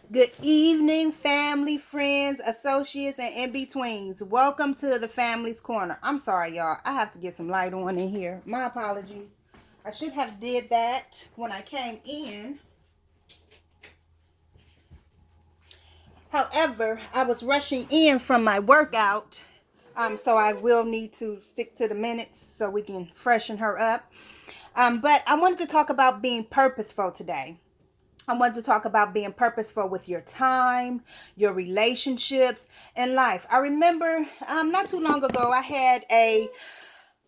Good evening, family, friends, associates, and in-betweens. Welcome to the Family's Corner. I'm sorry, y'all. I have to get some light on in here. My apologies. I should have did that when I came in. However, I was rushing in from my workout, so I will need to stick to the minutes so we can freshen her up. But I wanted to talk about being purposeful today. I want to talk about being purposeful with your time, your relationships, and life. I remember not too long ago, I had a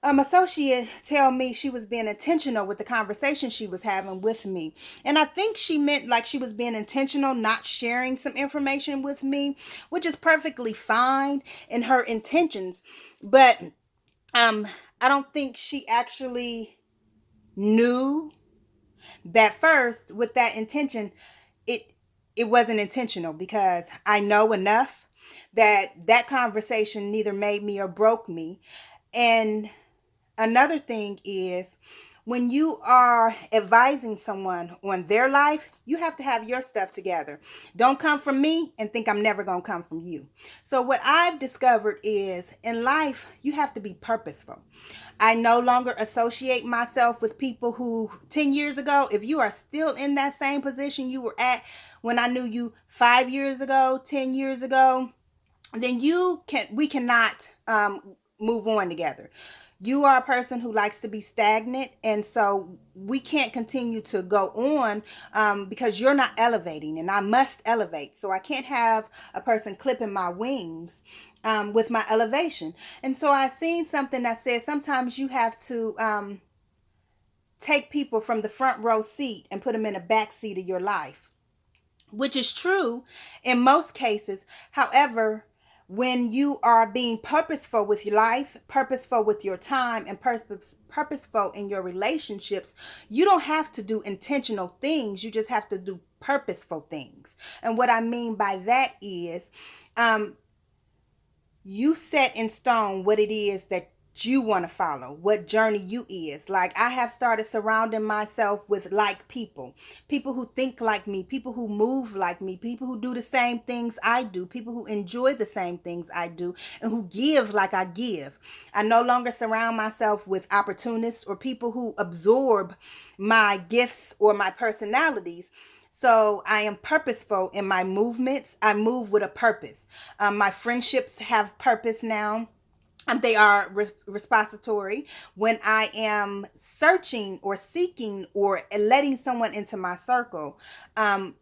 associate tell me she was being intentional with the conversation she was having with me. And I think she meant like she was being intentional, not sharing some information with me, which is perfectly fine in her intentions. But um, I don't think she actually knew that first with that intention it it wasn't intentional, because I know enough that that conversation neither made me or broke me. And another thing is, when you are advising someone on their life, you have to have your stuff together. Don't come from me and think I'm never going to come from you. So, what I've discovered is in life, you have to be purposeful. I no longer associate myself with people who 10 years ago, if you are still in that same position you were at when I knew you 5 years ago, 10 years ago, then we cannot move on together. You are a person who likes to be stagnant, and so we can't continue to go on, because you're not elevating and I must elevate. So I can't have a person clipping my wings with my elevation. And so I seen something that says sometimes you have to take people from the front row seat and put them in the back seat of your life, which is true in most cases. However, when you are being purposeful with your life, purposeful with your time, and purposeful in your relationships, you don't have to do intentional things. You just have to do purposeful things. And what I mean by that is, you set in stone what it is that you want to follow, what journey you is. Like, I have started surrounding myself with like people who think like me, people who move like me, people who do the same things I do, people who enjoy the same things I do, and who give like I give. I no longer surround myself with opportunists or people who absorb my gifts or my personalities. So I am purposeful in my movements. I move with a purpose. My friendships have purpose now. They are repository. When I am searching or seeking or letting someone into my circle, and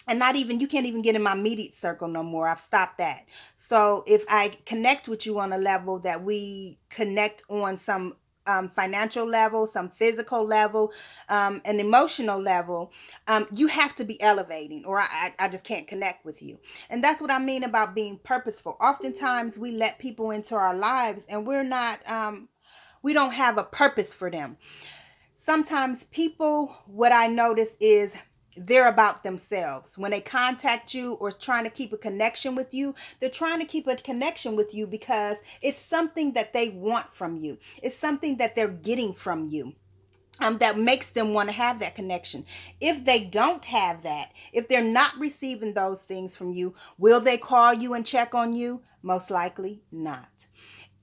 not even, you can't even get in my immediate circle no more. I've stopped that. So if I connect with you on a level that we connect on some financial level, some physical level, an emotional level, you have to be elevating, or I just can't connect with you. And that's what I mean about being purposeful. Oftentimes we let people into our lives and we're not, we don't have a purpose for them. Sometimes people, what I notice is, they're about themselves. When they contact you or trying to keep a connection with you, they're trying to keep a connection with you because it's something that they want from you. It's something that they're getting from you. That makes them want to have that connection. If they don't have that, if they're not receiving those things from you, will they call you and check on you? Most likely not.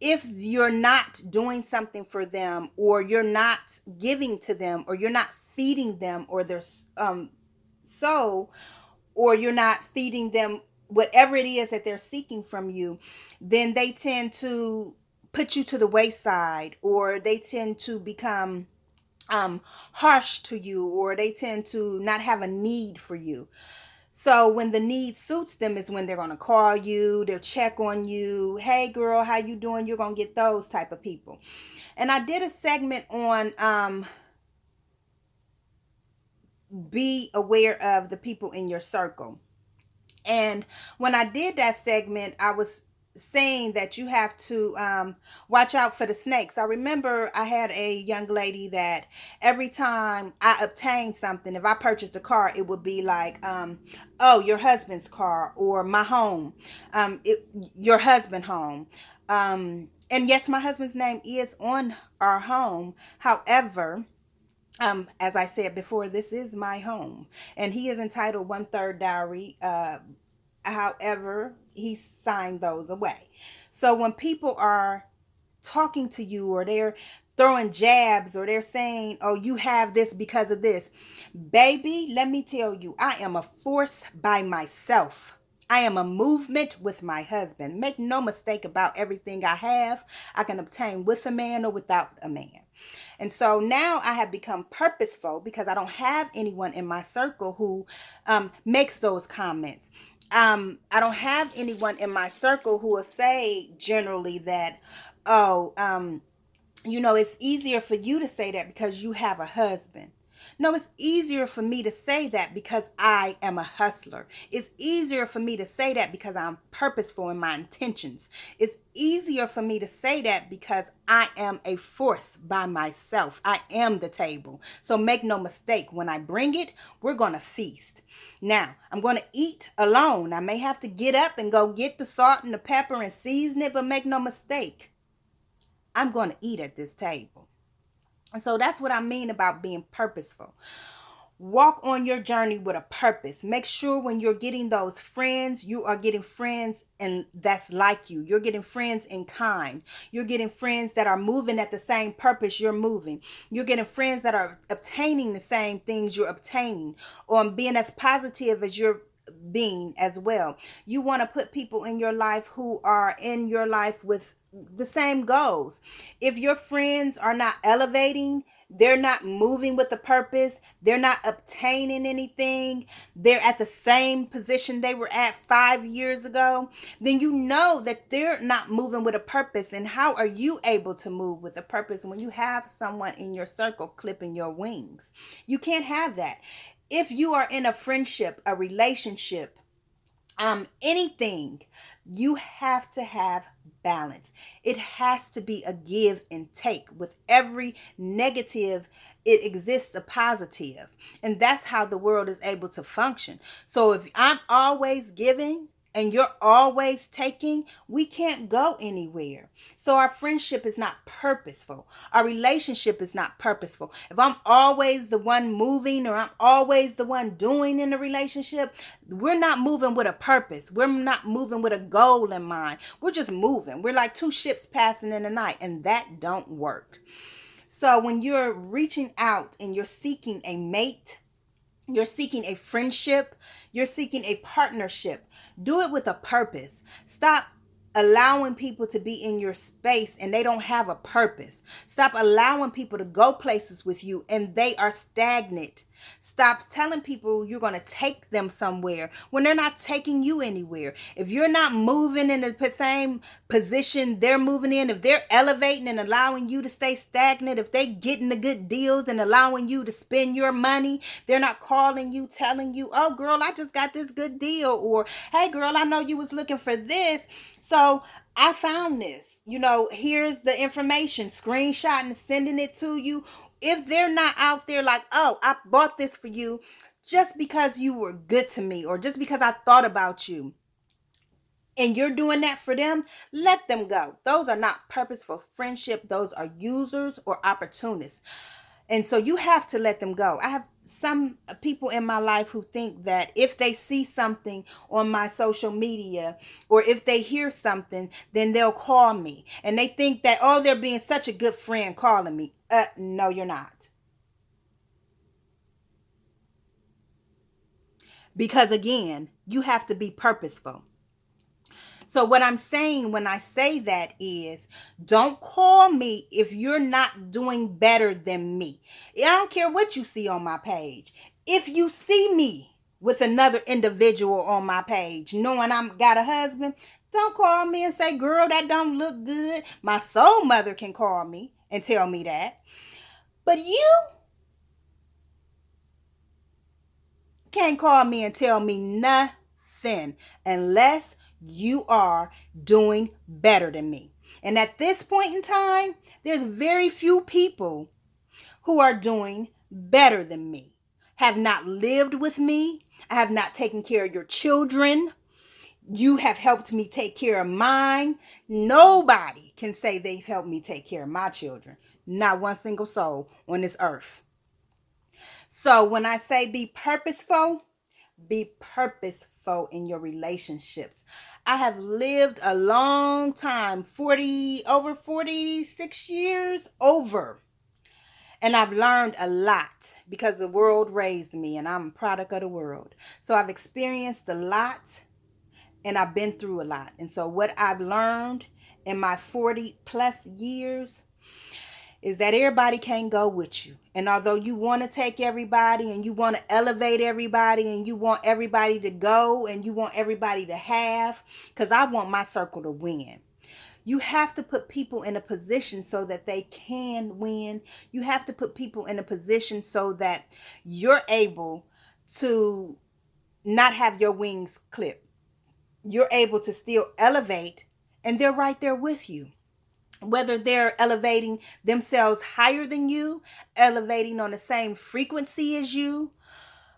If you're not doing something for them, or you're not giving to them, or you're not feeding them or their soul, or you're not feeding them whatever it is that they're seeking from you, then they tend to put you to the wayside, or they tend to become harsh to you, or they tend to not have a need for you. So when the need suits them is when they're going to call you, they'll check on you. Hey girl, how you doing? You're going to get those type of people. And I did a segment on be aware of the people in your circle. And when I did that segment, I was saying that you have to watch out for the snakes. I remember I had a young lady that every time I obtained something, if I purchased a car, it would be like, oh, your husband's car, or my home, your husband home. And yes, my husband's name is on our home. However, As I said before, this is my home, and he is entitled one third dowry. However, he signed those away. So when people are talking to you, or they're throwing jabs, or they're saying, oh, you have this because of this, baby, let me tell you, I am a force by myself. I am a movement with my husband. Make no mistake about everything I have, I can obtain with a man or without a man. And so now I have become purposeful because I don't have anyone in my circle who makes those comments. I don't have anyone in my circle who will say generally that, oh, it's easier for you to say that because you have a husband. No, it's easier for me to say that because I am a hustler. It's easier for me to say that because I'm purposeful in my intentions. It's easier for me to say that because I am a force by myself. I am the table. So make no mistake, when I bring it, we're going to feast. Now, I'm going to eat alone. I may have to get up and go get the salt and the pepper and season it, but make no mistake, I'm going to eat at this table. And so that's what I mean about being purposeful. Walk on your journey with a purpose. Make sure when you're getting those friends, you are getting friends and that's like you. You're getting friends in kind. You're getting friends that are moving at the same purpose you're moving. You're getting friends that are obtaining the same things you're obtaining, or being as positive as you're being as well. You want to put people in your life who are in your life with the same goals. If your friends are not elevating, they're not moving with a purpose, they're not obtaining anything, they're at the same position they were at 5 years ago, then you know that they're not moving with a purpose. And how are you able to move with a purpose when you have someone in your circle clipping your wings? You can't have that. If you are in a friendship, a relationship, anything, you have to have balance. It has to be a give and take. With every negative, it exists a positive. And that's how the world is able to function. So if I'm always giving and you're always taking, we can't go anywhere. So our friendship is not purposeful. Our relationship is not purposeful. If I'm always the one moving, or I'm always the one doing in the relationship, we're not moving with a purpose. We're not moving with a goal in mind. We're just moving. We're like two ships passing in the night, and that don't work. So when you're reaching out and you're seeking a mate, you're seeking a friendship, you're seeking a partnership, do it with a purpose. Stop allowing people to be in your space and they don't have a purpose. Stop allowing people to go places with you and they are stagnant. Stop telling people you're going to take them somewhere when they're not taking you anywhere. If you're not moving in the same position they're moving in, if they're elevating and allowing you to stay stagnant, if they're getting the good deals and allowing you to spend your money, they're not calling you, telling you, oh girl, I just got this good deal, or hey girl, I know you was looking for this, so I found this. Here's the information, screenshot and sending it to you. If they're not out there like, oh, I bought this for you just because you were good to me, or just because I thought about you, and you're doing that for them, let them go. Those are not purposeful friendship. Those are users or opportunists. And so you have to let them go. I have some people in my life who think that if they see something on my social media, or if they hear something, then they'll call me. And they think that, oh, they're being such a good friend calling me. No, you're not. Because again, you have to be purposeful. So what I'm saying when I say that is, don't call me if you're not doing better than me. I don't care what you see on my page. If you see me with another individual on my page, knowing I'm got a husband, don't call me and say, girl, that don't look good. My soul mother can call me and tell me that. But you can't call me and tell me nothing unless you are doing better than me. And at this point in time, there's very few people who are doing better than me. Have not lived with me. I have not taken care of your children. You have helped me take care of mine. Nobody can say they've helped me take care of my children. Not one single soul on this earth. So when I say be purposeful in your relationships. I have lived a long time, over 46 years over. And I've learned a lot because the world raised me and I'm a product of the world. So I've experienced a lot and I've been through a lot. And so what I've learned in my 40 plus years is that everybody can't go with you. And although you want to take everybody and you want to elevate everybody and you want everybody to go and you want everybody to have, because I want my circle to win. You have to put people in a position so that they can win. You have to put people in a position so that you're able to not have your wings clipped. You're able to still elevate and they're right there with you. Whether they're elevating themselves higher than you, elevating on the same frequency as you,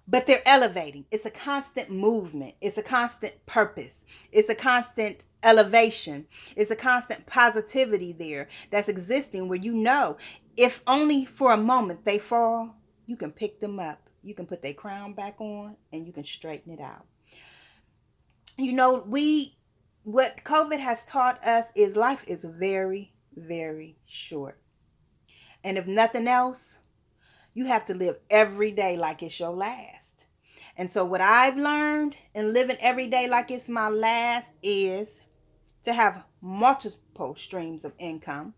but they're elevating. It's a constant movement. It's a constant purpose. It's a constant elevation. It's a constant positivity there that's existing where you know if only for a moment they fall, you can pick them up. You can put their crown back on and you can straighten it out. You know, what COVID has taught us is life is very, very short. And if nothing else, you have to live every day like it's your last. And so what I've learned in living every day like it's my last is to have multiple streams of income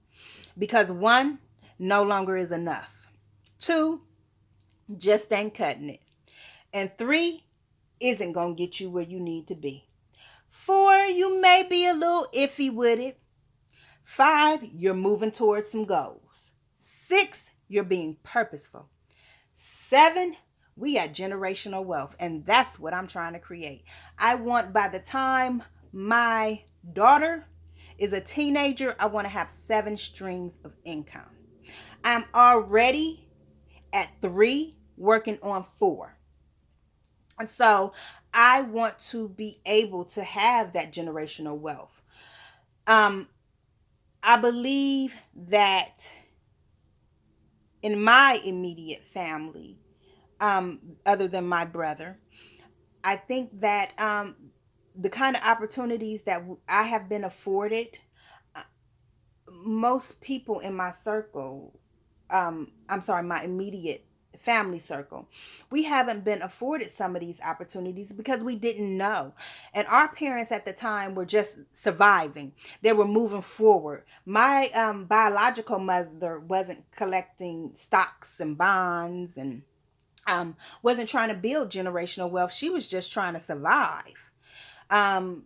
because one no longer is enough. Two, just ain't cutting it. And three, isn't going to get you where you need to be. 4, you may be a little iffy with it. 5, you're moving towards some goals. 6, you're being purposeful. 7, we got generational wealth, and that's what I'm trying to create. I want by the time my daughter is a teenager, I want to have 7 streams of income. I'm already at 3, working on 4. And so I want to be able to have that generational wealth. I believe that in my immediate family, other than my brother, I think that the kind of opportunities that I have been afforded, most people in my circle, my immediate family circle, we haven't been afforded some of these opportunities because we didn't know. And our parents at the time were just surviving. They were moving forward. My biological mother wasn't collecting stocks and bonds and wasn't trying to build generational wealth. She was just trying to survive.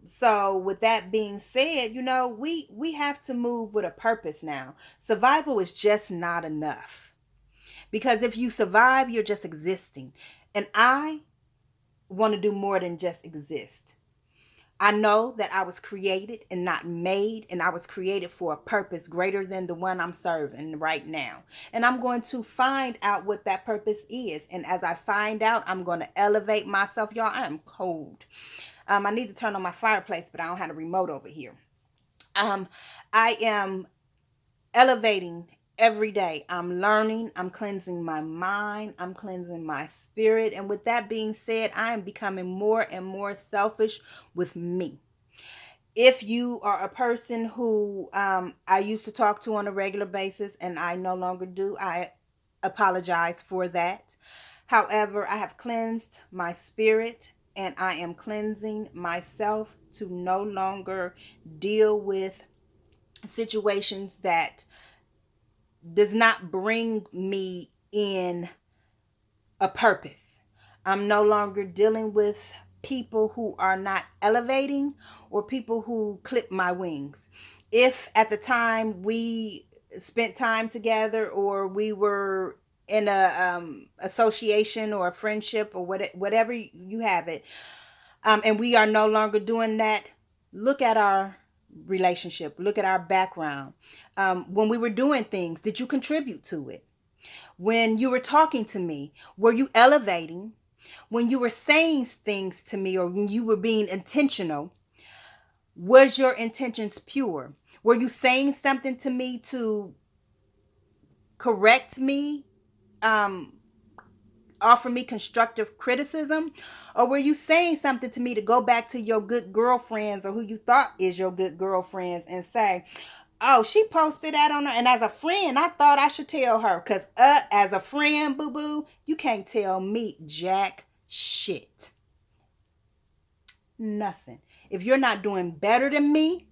So with that being said, you know, we have to move with a purpose now. Survival is just not enough. Because if you survive, you're just existing. And I want to do more than just exist. I know that I was created and not made, and I was created for a purpose greater than the one I'm serving right now. And I'm going to find out what that purpose is. And as I find out, I'm going to elevate myself. Y'all, I am cold. I need to turn on my fireplace, but I don't have a remote over here. I am elevating every day. I'm learning. I'm cleansing my mind. I'm cleansing my spirit. And with that being said, I am becoming more and more selfish with me. If you are a person who I used to talk to on a regular basis and I no longer do, I apologize for that. However, I have cleansed my spirit and I am cleansing myself to no longer deal with situations that does not bring me in a purpose. I'm no longer dealing with people who are not elevating or people who clip my wings. If at the time we spent time together or we were in a association or a friendship or whatever you have it, and we are no longer doing that, look at our relationship, look at our background. When we were doing things, did you contribute to it? When you were talking to me, were you elevating? When you were saying things to me or when you were being intentional, was your intentions pure? Were you saying something to me to correct me, offer me constructive criticism? Or were you saying something to me to go back to your good girlfriends or who you thought is your good girlfriends and say, oh, she posted that on her, and as a friend, I thought I should tell her. Because as a friend, boo-boo, you can't tell me jack shit. Nothing. If you're not doing better than me,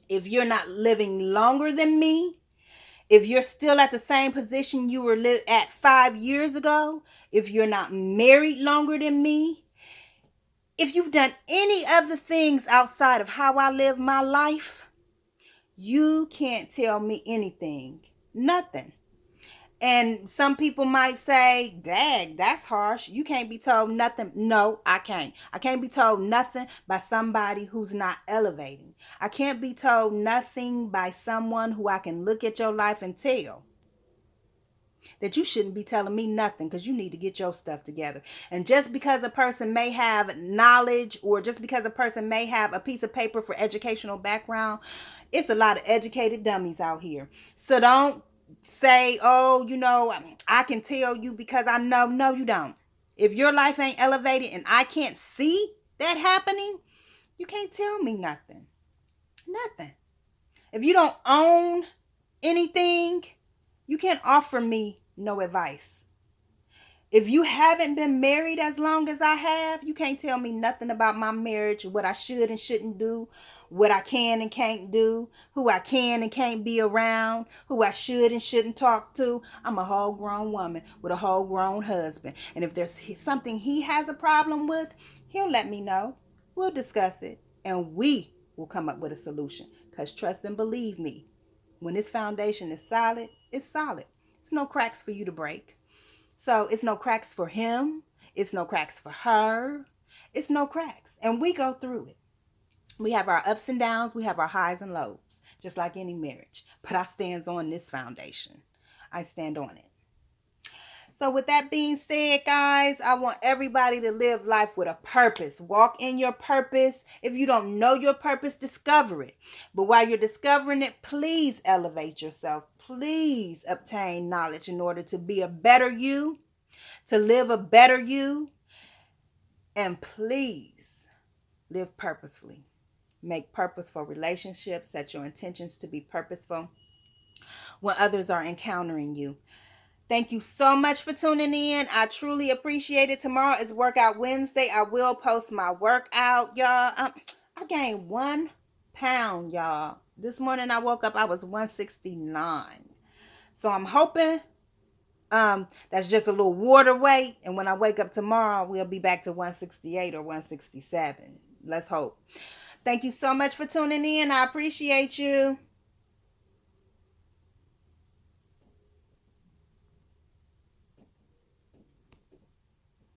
if you're not living longer than me, if you're still at the same position you were at 5 years ago, if you're not married longer than me, if you've done any of the things outside of how I live my life, you can't tell me anything. Nothing. And some people might say, dag, that's harsh. You can't be told nothing. No, I can't. I can't be told nothing by somebody who's not elevating. I can't be told nothing by someone who I can look at your life and tell that you shouldn't be telling me nothing because you need to get your stuff together. And just because a person may have knowledge or just because a person may have a piece of paper for educational background, it's a lot of educated dummies out here. So don't say, oh, I can tell you because I know. No, you don't. If your life ain't elevated and I can't see that happening, you can't tell me nothing. Nothing. If you don't own anything, you can't offer me no advice. If you haven't been married as long as I have, you can't tell me nothing about my marriage, what I should and shouldn't do, what I can and can't do, who I can and can't be around, who I should and shouldn't talk to. I'm a whole grown woman with a whole grown husband. And if there's something he has a problem with, he'll let me know. We'll discuss it and we will come up with a solution. Because trust and believe me, when this foundation is solid, it's solid. It's no cracks for you to break. So it's no cracks for him. It's no cracks for her. It's no cracks. And we go through it. We have our ups and downs. We have our highs and lows, just like any marriage. But I stand on this foundation. I stand on it. So with that being said, guys, I want everybody to live life with a purpose. Walk in your purpose. If you don't know your purpose, discover it. But while you're discovering it, please elevate yourself. Please obtain knowledge in order to be a better you, to live a better you, and please live purposefully. Make purposeful relationships. Set your intentions to be purposeful when others are encountering you. Thank you so much for tuning in. I truly appreciate it. Tomorrow is Workout Wednesday. I will post my workout, y'all. I gained 1 pound, y'all. This morning I woke up, I was 169. So I'm hoping that's just a little water weight. And when I wake up tomorrow, we'll be back to 168 or 167. Let's hope. Thank you so much for tuning in. I appreciate you.